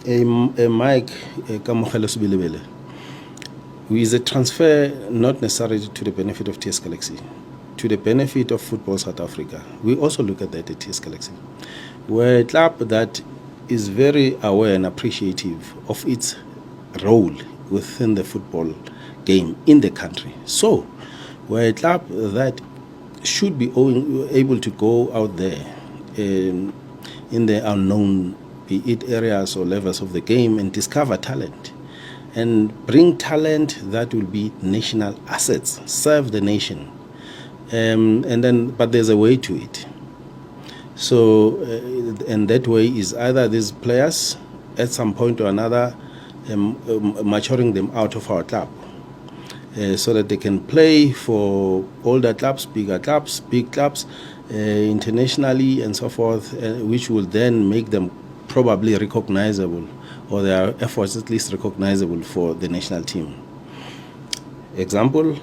Mike Kamogelo Sebelebele, who is a transfer not necessarily to the benefit of TS Galaxy, to the benefit of Football South Africa. We also look at that at TS Galaxy. We're a club that is very aware and appreciative of its role within the football game in the country. So we're a club that should be able to go out there in the unknown, be it areas or levels of the game, and discover talent and bring talent that will be national assets, serve the nation. But there's a way to it. So, and that way is either these players at some point or another maturing them out of our club, so that they can play for older clubs, bigger clubs, big clubs, internationally and so forth, which will then make them probably recognizable, or their efforts at least recognizable for the national team. Example,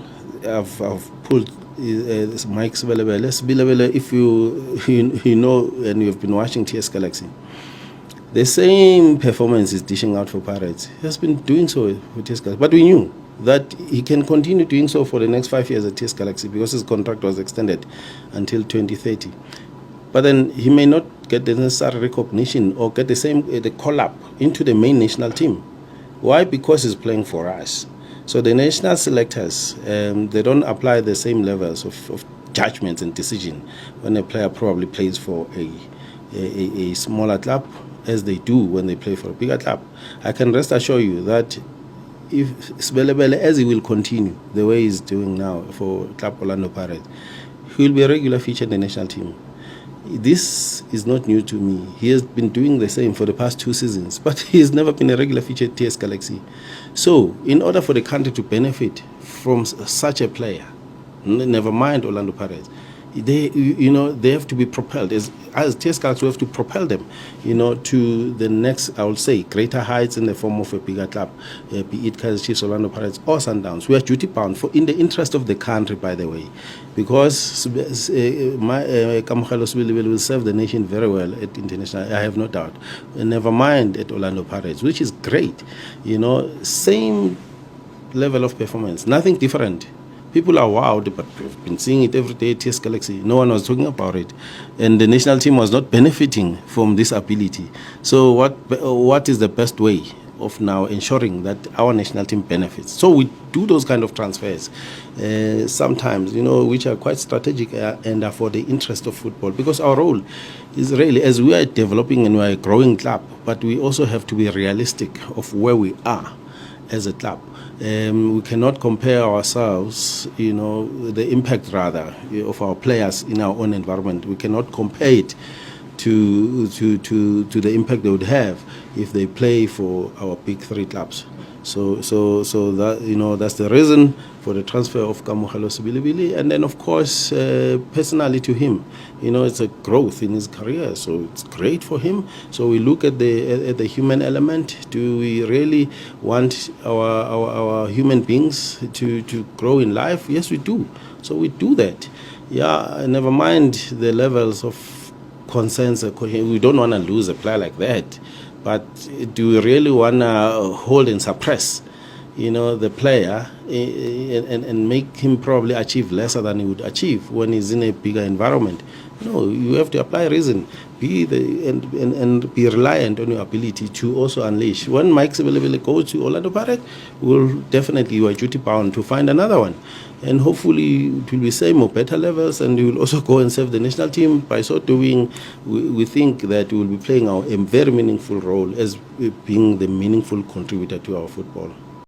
I've pulled Mike Sebelebele. If you know and you've been watching TS Galaxy, the same performance is dishing out for Pirates. He has been doing so with TS Galaxy, but we knew that he can continue doing so for the next 5 years at TS Galaxy because his contract was extended until 2030. But then he may not get the necessary recognition or get the call-up into the main national team. Why? Because he's playing for us. So the national selectors, they don't apply the same levels of judgments and decision when a player probably plays for a smaller club as they do when they play for a bigger club. I can rest assure you that if Sebelebele, as he will continue the way he's doing now for Club Orlando Pirates, he will be a regular feature in the national team. This is not new to me. He has been doing the same for the past 2 seasons, but he has never been a regular feature at TS Galaxy. So, in order for the country to benefit from such a player, never mind Orlando Pirates, they have to be propelled. As TS Galaxy, we have to propel them, to the next, I would say, greater heights in the form of a bigger club, be it Kaizer Chiefs, Orlando Pirates, or Sundowns. We are duty bound in the interest of the country, by the way, because Kamogelo Sebelebele will serve the nation very well at international. I have no doubt. And never mind at Orlando Pirates, which is great. Same level of performance, nothing different. People are wowed, but we've been seeing it every day at TS Galaxy. No one was talking about it. And the national team was not benefiting from this ability. So what is the best way of now ensuring that our national team benefits? So we do those kind of transfers sometimes, which are quite strategic and are for the interest of football. Because our role is really, as we are developing and we are a growing club, but we also have to be realistic of where we are as a club. We cannot compare ourselves, the impact rather of our players in our own environment. We cannot compare it to the impact they would have if they play for our big 3 clubs. So that that's the reason for the transfer of Kamogelo Sebelebele, and then of course personally to him, it's a growth in his career, so it's great for him. So we look at the human element. Do we really want our human beings to grow in life? Yes, we do. So we do that. Yeah, never mind the levels of concerns. We don't want to lose a player like that. But do we really want to hold and suppress, the player and make him probably achieve lesser than he would achieve when he's in a bigger environment? No, you have to apply reason, and be reliant on your ability to also unleash. When Mike Sebelebele goes to Orlando Pirates, you are duty bound to find another one. And hopefully it will be same or better levels, and you will also go and serve the national team. By so doing, we think that we will be playing a very meaningful role as being the meaningful contributor to our football.